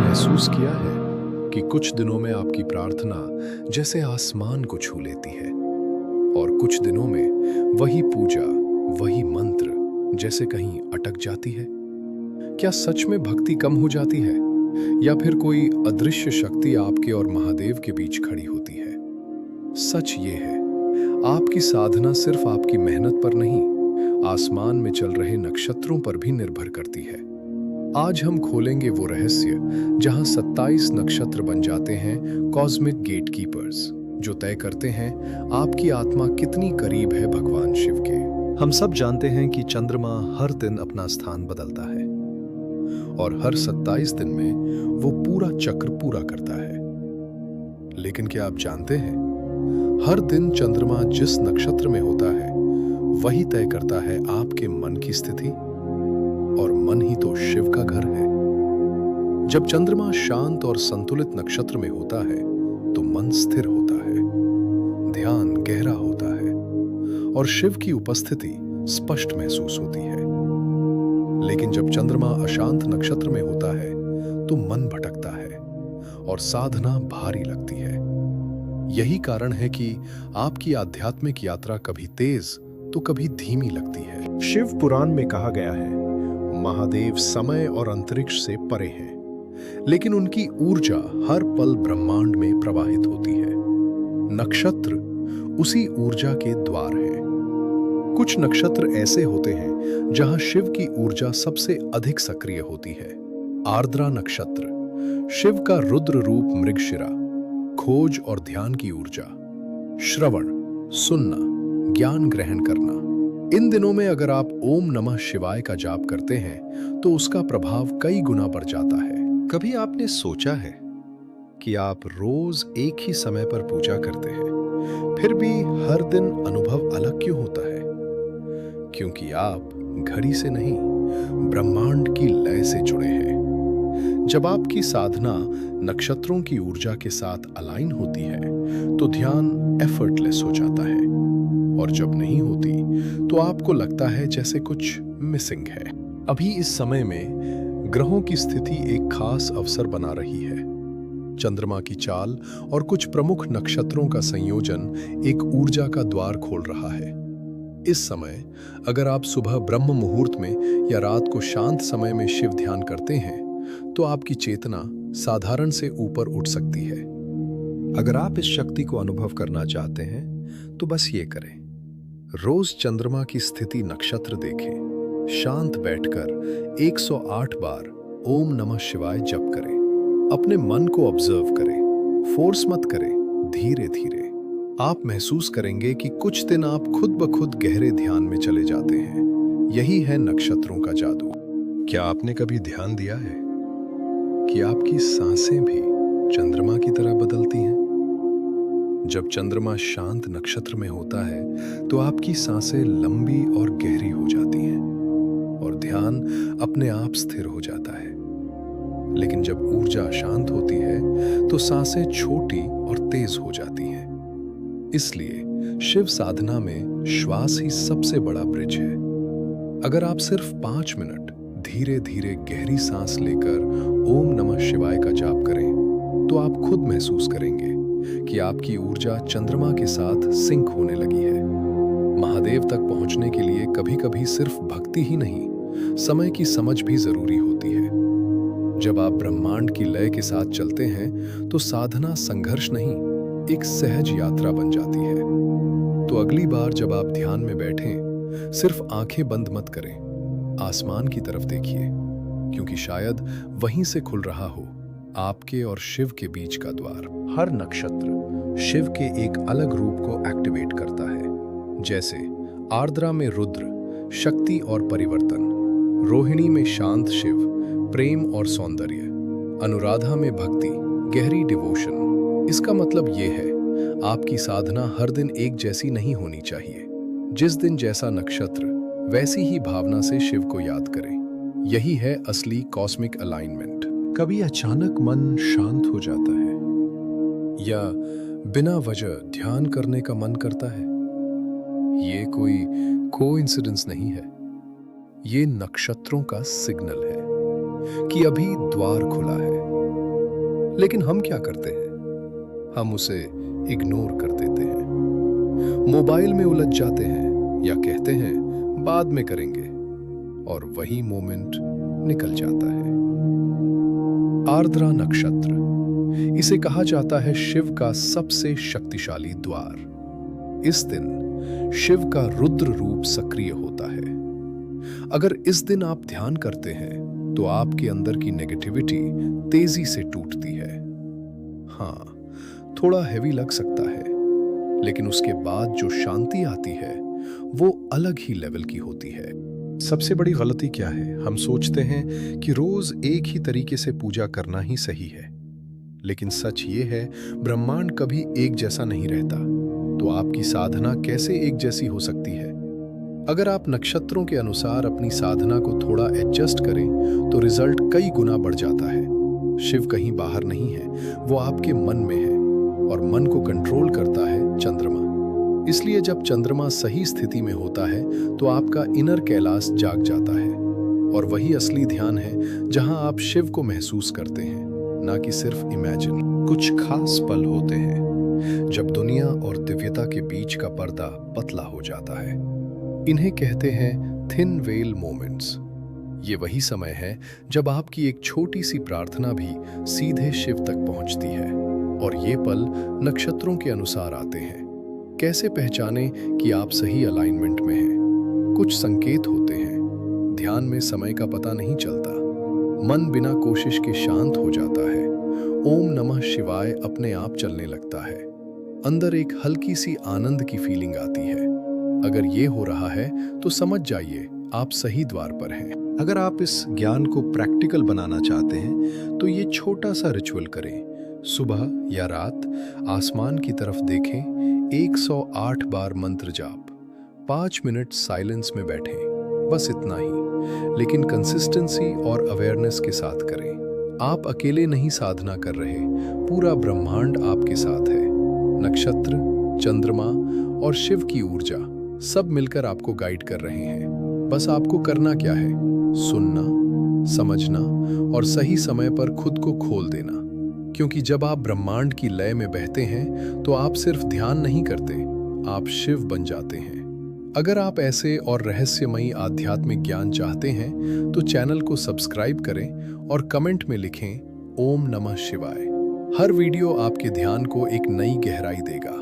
महसूस किया है कि कुछ दिनों में आपकी प्रार्थना जैसे आसमान को छू लेती है और कुछ दिनों में वही पूजा, वही मंत्र जैसे कहीं अटक जाती है? क्या सच में भक्ति कम हो जाती है या फिर कोई अदृश्य शक्ति आपके और महादेव के बीच खड़ी होती है? सच ये है, आपकी साधना सिर्फ आपकी मेहनत पर नहीं, आसमान में चल रहे नक्षत्रों पर भी निर्भर करती है। आज हम खोलेंगे वो रहस्य जहां 27 नक्षत्र बन जाते हैं कॉस्मिक गेटकीपर्स, जो तय करते हैं आपकी आत्मा कितनी करीब है भगवान शिव के। हम सब जानते हैं कि चंद्रमा हर दिन अपना स्थान बदलता है और हर 27 दिन में वो पूरा चक्र पूरा करता है। लेकिन क्या आप जानते हैं, हर दिन चंद्रमा जिस नक्षत्र में होता है वही तय करता है आपके मन की स्थिति, और मन ही तो शिव का घर है। जब चंद्रमा शांत और संतुलित नक्षत्र में होता है तो मन स्थिर होता है, ध्यान गहरा होता है और शिव की उपस्थिति स्पष्ट महसूस होती है। लेकिन जब चंद्रमा अशांत नक्षत्र में होता है तो मन भटकता है और साधना भारी लगती है। यही कारण है कि आपकी आध्यात्मिक यात्रा कभी तेज तो कभी धीमी लगती है। शिव पुराण में कहा गया है, महादेव समय और अंतरिक्ष से परे हैं, लेकिन उनकी ऊर्जा हर पल ब्रह्मांड में प्रवाहित होती है। नक्षत्र उसी ऊर्जा के द्वार हैं। कुछ नक्षत्र ऐसे होते हैं जहां शिव की ऊर्जा सबसे अधिक सक्रिय होती है। आर्द्रा नक्षत्र, शिव का रुद्र रूप मृगशिरा, खोज और ध्यान की ऊर्जा। श्रवण, सुनना, ज्ञान ग्रहण करना। इन दिनों में अगर आप ओम नमः शिवाय का जाप करते हैं तो उसका प्रभाव कई गुना बढ़ जाता है। कभी आपने सोचा है कि आप रोज एक ही समय पर पूजा करते हैं, फिर भी हर दिन अनुभव अलग क्यों होता है? क्योंकि आप घड़ी से नहीं, ब्रह्मांड की लय से जुड़े हैं। जब आपकी साधना नक्षत्रों की ऊर्जा के साथ अलाइन होती है तो ध्यान एफर्टलेस हो जाता है, और जब नहीं होती तो आपको लगता है जैसे कुछ मिसिंग है। अभी इस समय में ग्रहों की स्थिति एक खास अवसर बना रही है। चंद्रमा की चाल और कुछ प्रमुख नक्षत्रों का संयोजन एक ऊर्जा का द्वार खोल रहा है। इस समय अगर आप सुबह ब्रह्म मुहूर्त में या रात को शांत समय में शिव ध्यान करते हैं तो आपकी चेतना साधारण से ऊपर उठ सकती है। अगर आप इस शक्ति को अनुभव करना चाहते हैं तो बस ये करें, रोज चंद्रमा की स्थिति नक्षत्र देखें, शांत बैठकर 108 बार ओम नमः शिवाय जप करें। अपने मन को ऑब्जर्व करें, फोर्स मत करें, धीरे धीरे। आप महसूस करेंगे कि कुछ दिन आप खुद ब खुद गहरे ध्यान में चले जाते हैं। यही है नक्षत्रों का जादू। क्या आपने कभी ध्यान दिया है कि आपकी सांसें भी चंद्रमा की तरह बदलती हैं? जब चंद्रमा शांत नक्षत्र में होता है तो आपकी सांसें लंबी और गहरी हो जाती हैं और ध्यान अपने आप स्थिर हो जाता है। लेकिन जब ऊर्जा शांत होती है तो सांसें छोटी और तेज हो जाती हैं। इसलिए शिव साधना में श्वास ही सबसे बड़ा ब्रिज है। अगर आप सिर्फ 5 मिनट धीरे धीरे गहरी सांस लेकर ओम नमः शिवाय का जाप करें तो आप खुद महसूस करेंगे कि आपकी ऊर्जा चंद्रमा के साथ सिंक होने लगी है। महादेव तक पहुंचने के लिए कभी-कभी सिर्फ भक्ति ही नहीं, समय की समझ भी जरूरी होती है। जब आप ब्रह्मांड की लय के साथ चलते हैं तो साधना संघर्ष नहीं, एक सहज यात्रा बन जाती है। तो अगली बार जब आप ध्यान में बैठें, सिर्फ आंखें बंद मत करें, आसमान की तरफ देखिए, क्योंकि शायद वहीं से खुल रहा हो आपके और शिव के बीच का द्वार। हर नक्षत्र शिव के एक अलग रूप को एक्टिवेट करता है। जैसे आर्द्रा में रुद्र, शक्ति और परिवर्तन; रोहिणी में शांत शिव, प्रेम और सौंदर्य; अनुराधा में भक्ति, गहरी डिवोशन। इसका मतलब ये है, आपकी साधना हर दिन एक जैसी नहीं होनी चाहिए। जिस दिन जैसा नक्षत्र, वैसी ही भावना से शिव को याद करें। यही है असली कॉस्मिक अलाइनमेंट। कभी अचानक मन शांत हो जाता है या बिना वजह ध्यान करने का मन करता है। ये कोई कोइंसिडेंस नहीं है, ये नक्षत्रों का सिग्नल है कि अभी द्वार खुला है। लेकिन हम क्या करते हैं? हम उसे इग्नोर कर देते हैं, मोबाइल में उलझ जाते हैं या कहते हैं बाद में करेंगे, और वही मोमेंट निकल जाता है। आर्द्रा नक्षत्र, इसे कहा जाता है शिव का सबसे शक्तिशाली द्वार। इस दिन शिव का रुद्र रूप सक्रिय होता है। अगर इस दिन आप ध्यान करते हैं तो आपके अंदर की नेगेटिविटी तेजी से टूटती है। हाँ, थोड़ा हैवी लग सकता है, लेकिन उसके बाद जो शांति आती है वो अलग ही लेवल की होती है। सबसे बड़ी गलती क्या है? हम सोचते हैं कि रोज एक ही तरीके से पूजा करना ही सही है, लेकिन सच ये है, ब्रह्मांड कभी एक जैसा नहीं रहता। तो आपकी साधना कैसे एक जैसी हो सकती है? अगर आप नक्षत्रों के अनुसार अपनी साधना को थोड़ा एडजस्ट करें तो रिजल्ट कई गुना बढ़ जाता है। शिव कहीं बाहर नहीं है, वो आपके मन में है, और मन को कंट्रोल करता है चंद्रमा। इसलिए जब चंद्रमा सही स्थिति में होता है तो आपका इनर कैलाश जाग जाता है, और वही असली ध्यान है जहां आप शिव को महसूस करते हैं, ना कि सिर्फ इमेजिन। कुछ खास पल होते हैं जब दुनिया और दिव्यता के बीच का पर्दा पतला हो जाता है। इन्हें कहते हैं थिन वेल मोमेंट्स। ये वही समय है जब आपकी एक छोटी सी प्रार्थना भी सीधे शिव तक पहुंचती है, और ये पल नक्षत्रों के अनुसार आते हैं। कैसे पहचानें कि आप सही अलाइनमेंट में हैं? कुछ संकेत होते हैं। ध्यान में समय का पता नहीं चलता, मन बिना कोशिश के शांत हो जाता है, ओम नमः शिवाय अपने आप चलने लगता है, अंदर एक हल्की सी आनंद की फीलिंग आती है। अगर ये हो रहा है तो समझ जाइए आप सही द्वार पर हैं। अगर आप इस ज्ञान को प्रैक्टिकल बनाना चाहते हैं तो ये छोटा सा रिचुअल करें। सुबह या रात आसमान की तरफ देखें, 108 बार मंत्र जाप, 5 मिनट साइलेंस में बैठें, बस इतना ही, लेकिन कंसिस्टेंसी और अवेयरनेस के साथ करें। आप अकेले नहीं साधना कर रहे, पूरा ब्रह्मांड आपके साथ है। नक्षत्र, चंद्रमा और शिव की ऊर्जा सब मिलकर आपको गाइड कर रहे हैं। बस आपको करना क्या है? सुनना, समझना और सही समय पर खुद को खोल देना। क्योंकि जब आप ब्रह्मांड की लय में बहते हैं तो आप सिर्फ ध्यान नहीं करते, आप शिव बन जाते हैं। अगर आप ऐसे और रहस्यमयी आध्यात्मिक ज्ञान चाहते हैं तो चैनल को सब्सक्राइब करें और कमेंट में लिखें ओम नमः शिवाय। हर वीडियो आपके ध्यान को एक नई गहराई देगा।